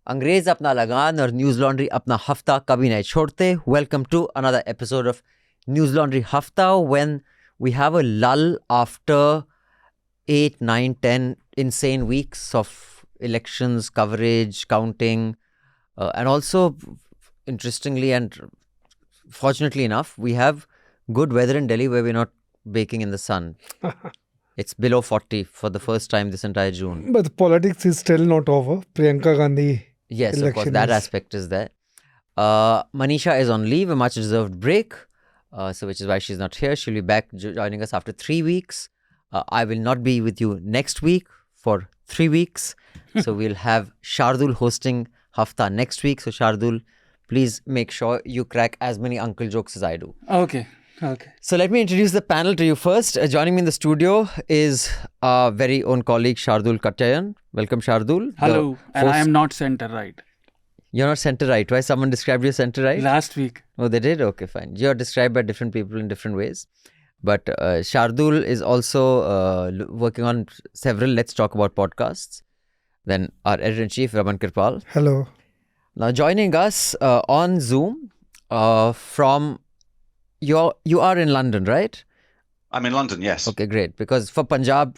अंग्रेज अपना लगान और न्यूज लॉन्ड्री अपना हफ्ता कभी नहीं छोड़ते. Welcome to another episode of News Laundry Hafta when we have a lull after 8, 9, 10 insane weeks of elections, coverage, counting, and also, interestingly and fortunately enough, we have good weather in Delhi where we're not baking in the sun. It's below 40 for the first time this entire June. But the politics is still not over. Priyanka Gandhi. Yes, of course, that aspect is there. Manisha is on leave, a much-deserved break, so which is why she's not here. She'll be back joining us after 3 weeks. I will not be with you next week for 3 weeks. So we'll have Shardool hosting Hafta next week. So Shardool, please make sure you crack as many uncle jokes as I do. Okay. So let me introduce the panel to you first. Joining me in the studio is our very own colleague Shardool Katyayan. Welcome, Shardool. Hello. And I am not center right. You're not center right. Why? Someone described you center right? Last week. Oh, they did? Okay, fine. You're described by different people in different ways. But Shardool is also working on several Let's Talk About podcasts. Then our editor-in-chief, Raman Kirpal. Hello. Now joining us on Zoom from... You are in London, right? I'm in London, yes. Okay, great. Because for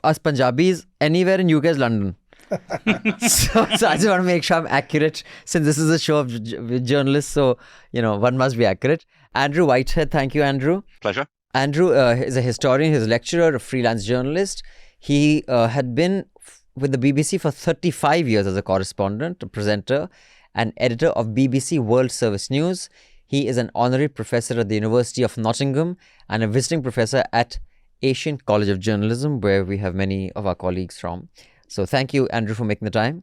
us Punjabis, anywhere in UK is London. so I just want to make sure I'm accurate since this is a show of journalists. So, one must be accurate. Andrew Whitehead. Thank you, Andrew. Pleasure. Andrew is a historian, he's a lecturer, a freelance journalist. He had been with the BBC for 35 years as a correspondent, a presenter, and editor of BBC World Service News. He is an honorary professor at the University of Nottingham and a visiting professor at Asian College of Journalism, where we have many of our colleagues from. So thank you, Andrew, for making the time.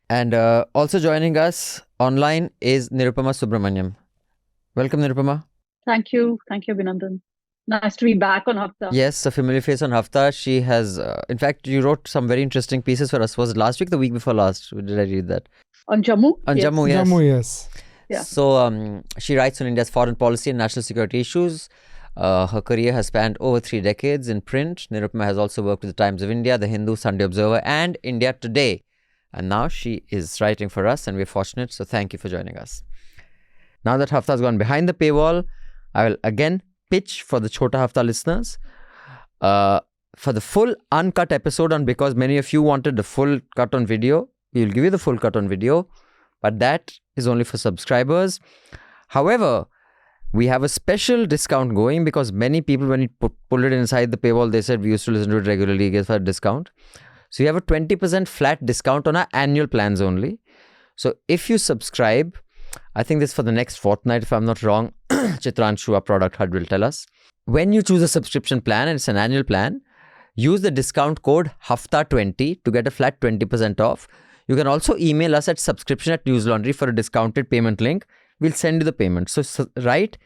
And also joining us online is Nirupama Subramanian. Welcome, Nirupama. Thank you, Abhinandan. Nice to be back on Hafta. Yes, a familiar face on Hafta. She has, in fact, you wrote some very interesting pieces for us. Was it last week, the week before last? Did I read that? On Jammu? On yes. Jammu, yes. Jammu, yes. Yeah. So she writes on India's foreign policy and national security issues. Her career has spanned over 3 decades in print. Nirupama has also worked with the Times of India, The Hindu, Sunday Observer, and India Today. And now she is writing for us, and we're fortunate. So thank you for joining us. Now that Hafta has gone behind the paywall, I will again pitch for the Chhota Hafta listeners for the full uncut episode on, because many of you wanted the full cut on video. We will give you the full cut on video, but that is only for subscribers. However, we have a special discount going because many people, when you pull it inside the paywall, they said we used to listen to it regularly, get a discount. So you have a 20% flat discount on our annual plans only. So if you subscribe, I think this is for the next fortnight, if I'm not wrong, Chitranshu, our product head, will tell us. When you choose a subscription plan, and it's an annual plan, use the discount code HAFTA20 to get a flat 20% off. You can also email us at subscription@Newslaundry for a discounted payment link. We'll send you the payment. So write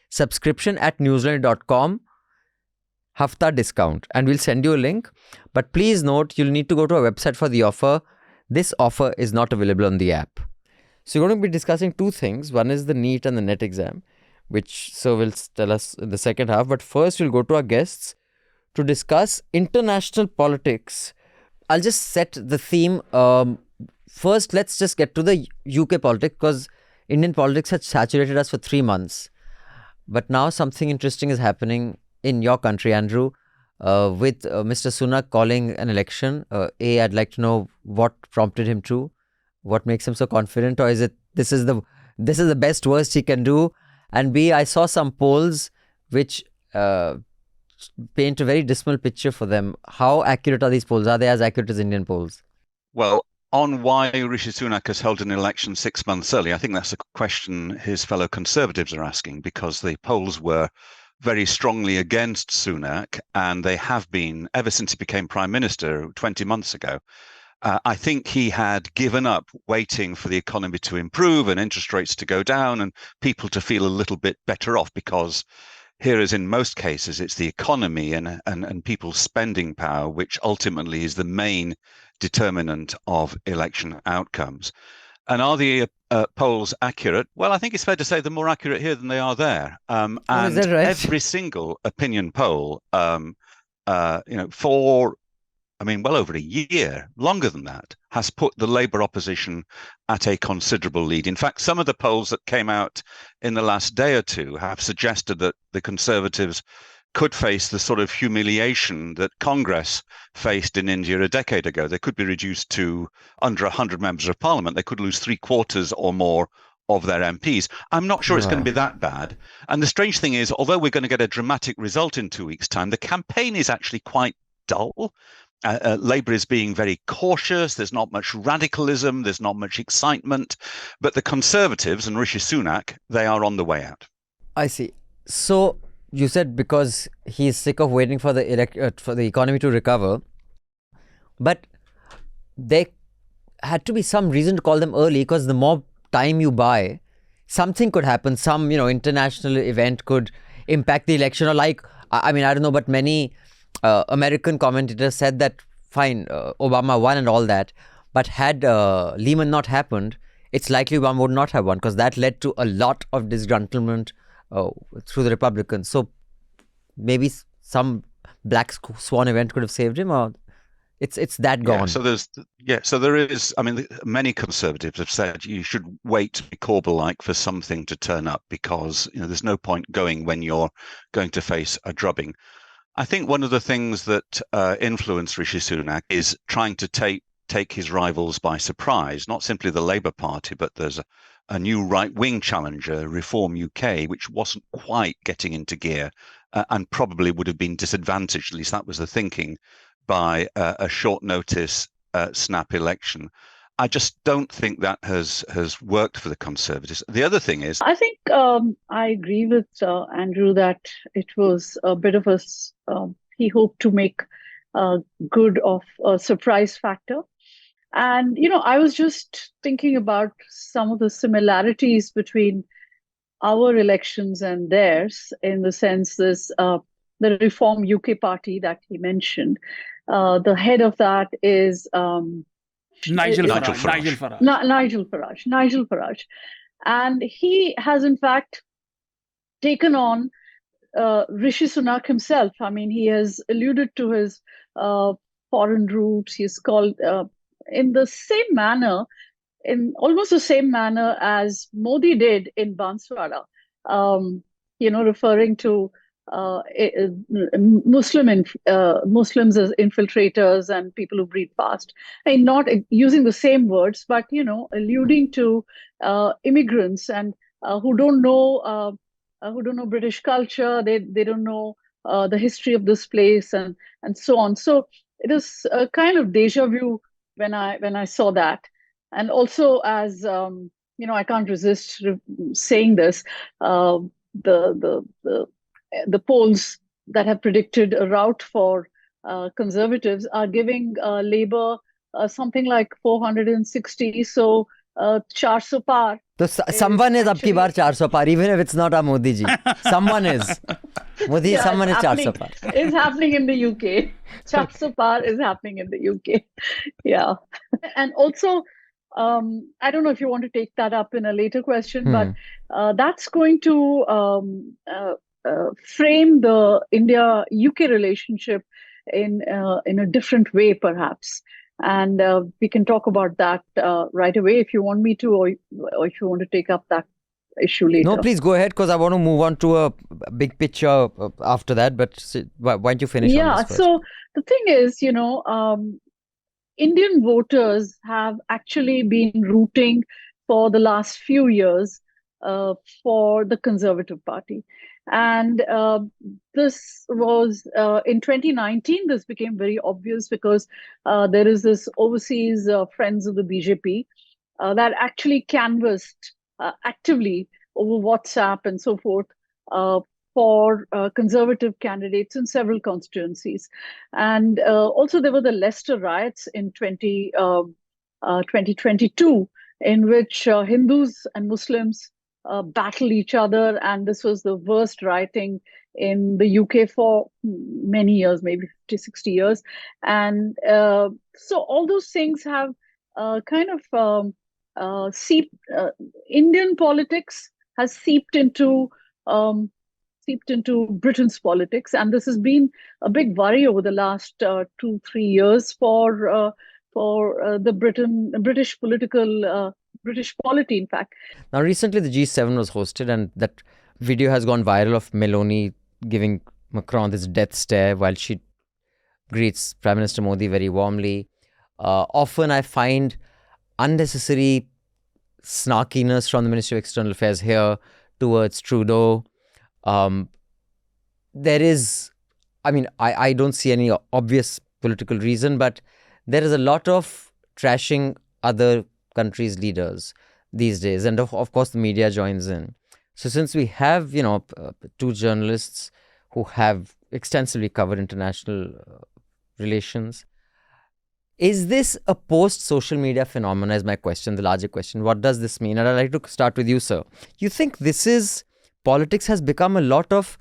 subscription@newslaundry.com Hafta discount and we'll send you a link. But please note, you'll need to go to our website for the offer. This offer is not available on the app. So we're going to be discussing 2 things. One is the NEET and the NET exam, which Sir will tell us in the second half. But first, we'll go to our guests to discuss international politics. I'll just set the theme. First, let's just get to the UK politics, because Indian politics has saturated us for 3 months. But now something interesting is happening in your country, Andrew, with Mr. Sunak calling an election. I'd like to know what prompted him to. What makes him so confident? Or is it this is the best worst he can do? And B, I saw some polls which paint a very dismal picture for them. How accurate are these polls? Are they as accurate as Indian polls? Well, on why Rishi Sunak has held an election 6 months early, I think that's a question his fellow Conservatives are asking, because the polls were very strongly against Sunak, and they have been ever since he became Prime Minister 20 months ago. I think he had given up waiting for the economy to improve and interest rates to go down and people to feel a little bit better off, because here, as in most cases, it's the economy and people's spending power which ultimately is the main determinant of election outcomes. And are the polls accurate? Well, I think it's fair to say they're more accurate here than they are there. And is that right? Every single opinion poll, for I mean, well over a year, longer than that, has put the Labour opposition at a considerable lead. In fact, some of the polls that came out in the last day or two have suggested that the Conservatives could face the sort of humiliation that Congress faced in India a decade ago. They could be reduced to under 100 members of parliament. They could lose 3/4 or more of their MPs. I'm not sure it's going to be that bad. And the strange thing is, although we're going to get a dramatic result in 2 weeks' time, the campaign is actually quite dull. Labour is being very cautious. There's not much radicalism. There's not much excitement. But the Conservatives and Rishi Sunak, they are on the way out. I see. So you said because he's sick of waiting for the economy to recover, but there had to be some reason to call them early, because the more time you buy, something could happen. Some international event could impact the election, or I don't know, but many American commentators said that fine, Obama won and all that, but had Lehman not happened, it's likely Obama would not have won, because that led to a lot of disgruntlement through the Republicans. So maybe some black swan event could have saved him, or it's that gone. So there is. I mean, many Conservatives have said you should wait to be Corbyn-like for something to turn up, because there's no point going when you're going to face a drubbing. I think one of the things that influenced Rishi Sunak is trying to take his rivals by surprise, not simply the Labour Party, but there's a new right-wing challenger, Reform UK, which wasn't quite getting into gear and probably would have been disadvantaged, at least that was the thinking, by a short notice snap election. I just don't think that has worked for the Conservatives. The other thing is, I think I agree with Andrew that it was a bit of he hoped to make good of a surprise factor. And, I was just thinking about some of the similarities between our elections and theirs, in the sense the Reform UK party that he mentioned. The head of that is Nigel Farage. Nigel Farage. And he has, in fact, taken on Rishi Sunak himself. I mean, he has alluded to his foreign roots. He's called in almost the same manner as Modi did in Banswara, referring to Muslims as infiltrators and people who breathe fast. And not using the same words, but alluding to immigrants and who don't know British culture. They don't know the history of this place and so on. So it is a kind of deja vu when I saw that. And also, as I can't resist saying this, the polls that have predicted a rout for Conservatives are giving Labour something like 460. So 400 par. So someone is up ki baar 400 par, even if it's not a Modi ji. Someone is. Modi, yeah, someone is 400 par. It's happening in the UK. 400 par is happening in the UK. Yeah. And also, I don't know if you want to take that up in a later question, but that's going to frame the India-UK relationship in a different way, perhaps. And we can talk about that right away if you want me to, or if you want to take up that issue later. No, please go ahead, because I want to move on to a big picture after that. But why don't you finish on this first? So the thing is, Indian voters have actually been rooting for the last few years for the Conservative Party. And this was in 2019, this became very obvious because there is this overseas Friends of the BJP that actually canvassed actively over WhatsApp and so forth for Conservative candidates in several constituencies. And also there were the Leicester riots in 2022, in which Hindus and Muslims battle each other, and this was the worst rioting in the UK for many years, maybe 50, 60 years. And so all those things have kind of seeped, Indian politics has seeped into seeped into Britain's politics, and this has been a big worry over the last 2-3 years for the British polity, in fact. Now, recently the G7 was hosted, and that video has gone viral of Meloni giving Macron this death stare while she greets Prime Minister Modi very warmly. Often I find unnecessary snarkiness from the Ministry of External Affairs here towards Trudeau. There is, I don't see any obvious political reason, but there is a lot of trashing other countries' leaders these days. And of course, the media joins in. So since we have, two journalists who have extensively covered international relations, is this a post-social media phenomenon is my question, the larger question. What does this mean? And I'd like to start with you, sir. You think politics has become a lot of,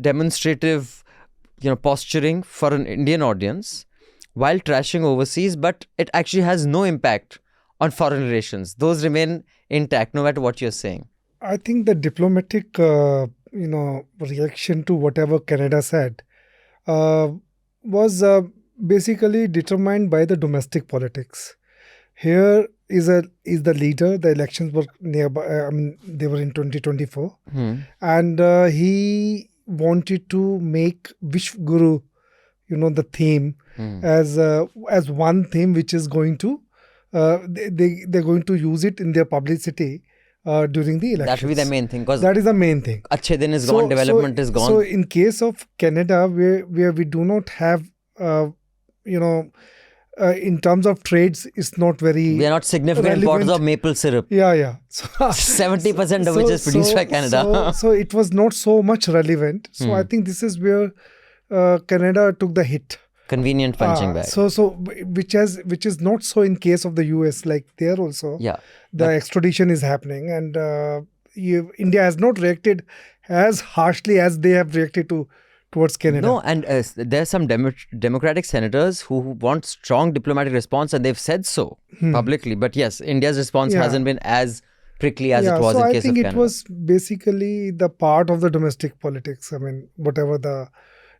demonstrative, posturing for an Indian audience while trashing overseas, but it actually has no impact on foreign relations. Those remain intact no matter what you're saying. I think the diplomatic, reaction to whatever Canada said was basically determined by the domestic politics. Here is the leader. The elections were nearby. They were in 2024, and he wanted to make Vishwa Guru, the theme as one theme which is going to they're going to use it in their publicity during the elections. That will be the main thing. That is the main thing. Achhe din is gone, development is gone. So in case of Canada, where we do not have, in terms of trades, it's not very. We are not significant importers of maple syrup. Yeah. So, 70% of which is produced by Canada. So it was not so much relevant. So I think this is where Canada took the hit. Convenient punching bag. So which is not so in case of the US, like there also. Yeah. The extradition is happening, and India has not reacted as harshly as they have reacted towards Canada. No, and there are some Democratic senators who want strong diplomatic response, and they've said so publicly. But yes, India's response hasn't been as prickly as it was in case of Canada. I think it was basically the part of the domestic politics. Whatever the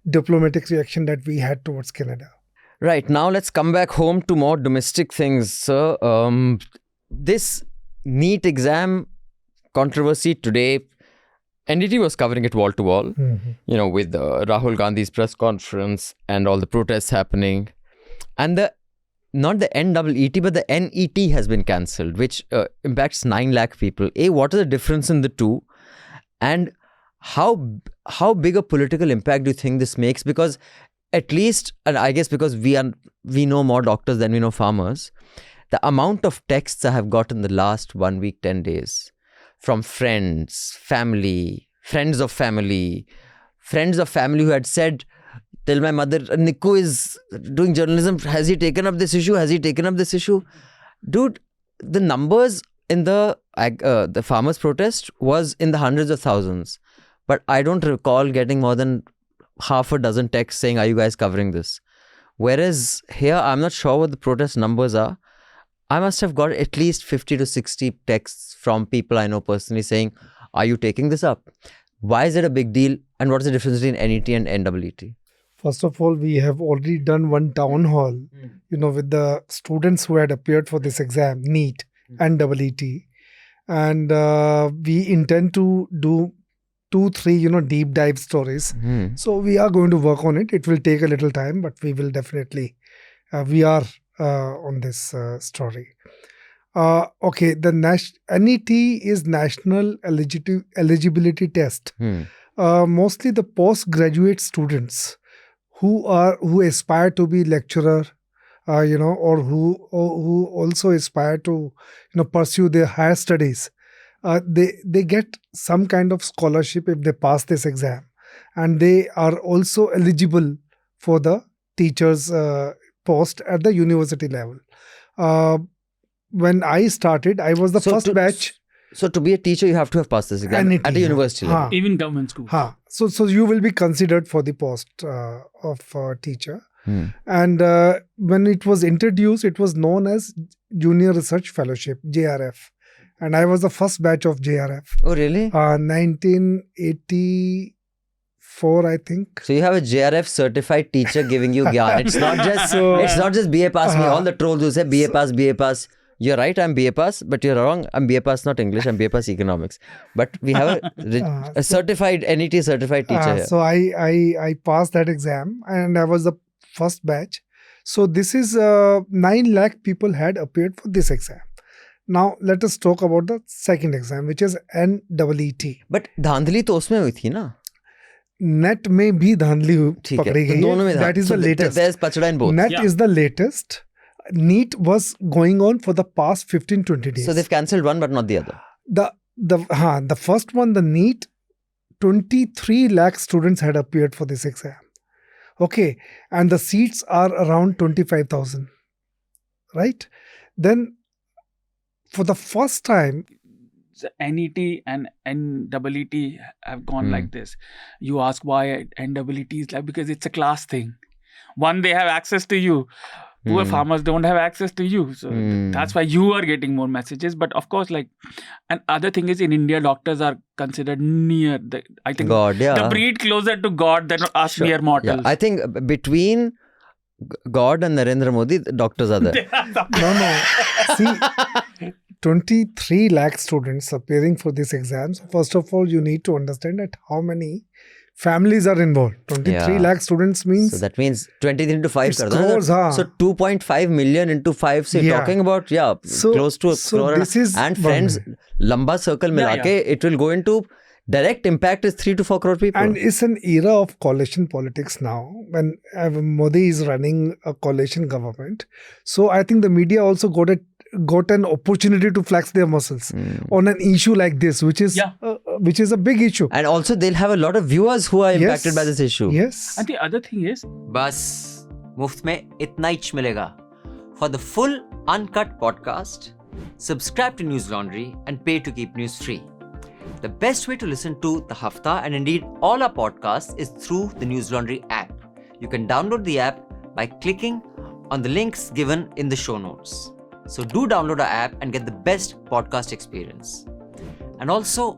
diplomatic reaction that we had towards Canada. Right, now let's come back home to more domestic things, sir. This NEET exam controversy today, NDT was covering it wall to wall, with Rahul Gandhi's press conference and all the protests happening. And not the NEET, but the NET has been cancelled, which impacts 9 lakh people. What is the difference in the two? And how big a political impact do you think this makes? Because at least, and I guess because we know more doctors than we know farmers, the amount of texts I have got in the last 1 week, 10 days from friends, family, friends of family who had said, tell my mother, Nikku is doing journalism. Has he taken up this issue? Dude, the numbers in the farmers' protest was in the hundreds of thousands. But I don't recall getting more than half a dozen texts saying, are you guys covering this? Whereas here, I'm not sure what the protest numbers are. I must have got at least 50 to 60 texts from people I know personally saying, are you taking this up? Why is it a big deal? And what is the difference between NET and NEET? First of all, we have already done one town hall, with the students who had appeared for this exam, NEET and EET. And we intend to do 2-3, deep dive stories. So we are going to work on it. It will take a little time, but we will definitely, we are on this story. Okay, the NET is National Eligibility Test. Mostly the postgraduate students who aspire to be lecturer, or who also aspire to, pursue their higher studies. They get some kind of scholarship if they pass this exam, and they are also eligible for the teacher's post at the university level. When I started, I was the first batch. So to be a teacher, you have to have passed this exam at a university level. Even government school. So you will be considered for the post of teacher. And when it was introduced, it was known as Junior Research Fellowship, JRF. and I was the first batch of JRF. Oh, really? 1984, I think. So you have a JRF certified teacher giving you gyan. It's not just BA pass me. All the trolls who say BA pass. You're right, I'm BA pass, but you're wrong. I'm BA pass, not English. I'm BA pass economics. But we have a certified NET certified teacher here. So I passed that exam, and I was the first batch. So this is 9 lakh people had appeared for this exam. Now let us talk about the second exam, which is NEET. But धांधली तो उसमें हुई थी ना? NET में भी धांधली पकड़ी गई है. That is the latest. There's pachda in both. NET is the latest. NEET was going on for the past 15-20 days. So they've cancelled one but not the other. The first one, the NEET, 23 lakh students had appeared for this exam. Okay, and the seats are around 25,000. Right? Then for the first time, the NET and NEET have gone like this. You ask why NEET is like, because it's a class thing. One, they have access to you. Poor farmers don't have access to you. So that's why you are getting more messages. But of course, like, and other thing is, in India, doctors are considered near I think God, yeah. the breed closer to God than us mere mortals. Yeah. I think between God and Narendra Modi, the doctors are there. No. See, 23 lakh students appearing for this exam. So first of all, you need to understand that how many families are involved. 23 lakh students means... So that means 23 into 5. It's crores, So 2.5 million into 5. So you're talking about, close to a crore. This is and friends, lamba circle milake, it will go into... Direct impact is 3 to 4 crore people. And it's an era of coalition politics now, when Modi is running a coalition government. So I think the media also got an opportunity to flex their muscles on an issue like this, which is a big issue. And also they'll have a lot of viewers who are impacted by this issue. Yes. And the other thing is, Bas, muft mein itna ich milega. For the full uncut podcast, subscribe to Newslaundry and pay to keep news free. The best way to listen to the Hafta and indeed all our podcasts is through the Newslaundry app. You can download the app by clicking on the links given in the show notes. So do download our app and get the best podcast experience. And also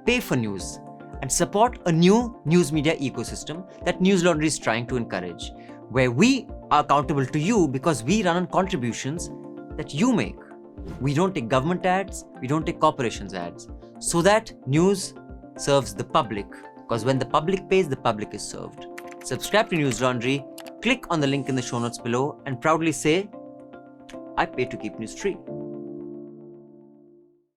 pay for news and support a new news media ecosystem that Newslaundry is trying to encourage, where we are accountable to you because we run on contributions that you make. We don't take government ads, we don't take corporations ads, so that news serves the public, because when the public pays, the public is served. Subscribe to Newslaundry, click on the link in the show notes below and proudly say, I pay to keep news free.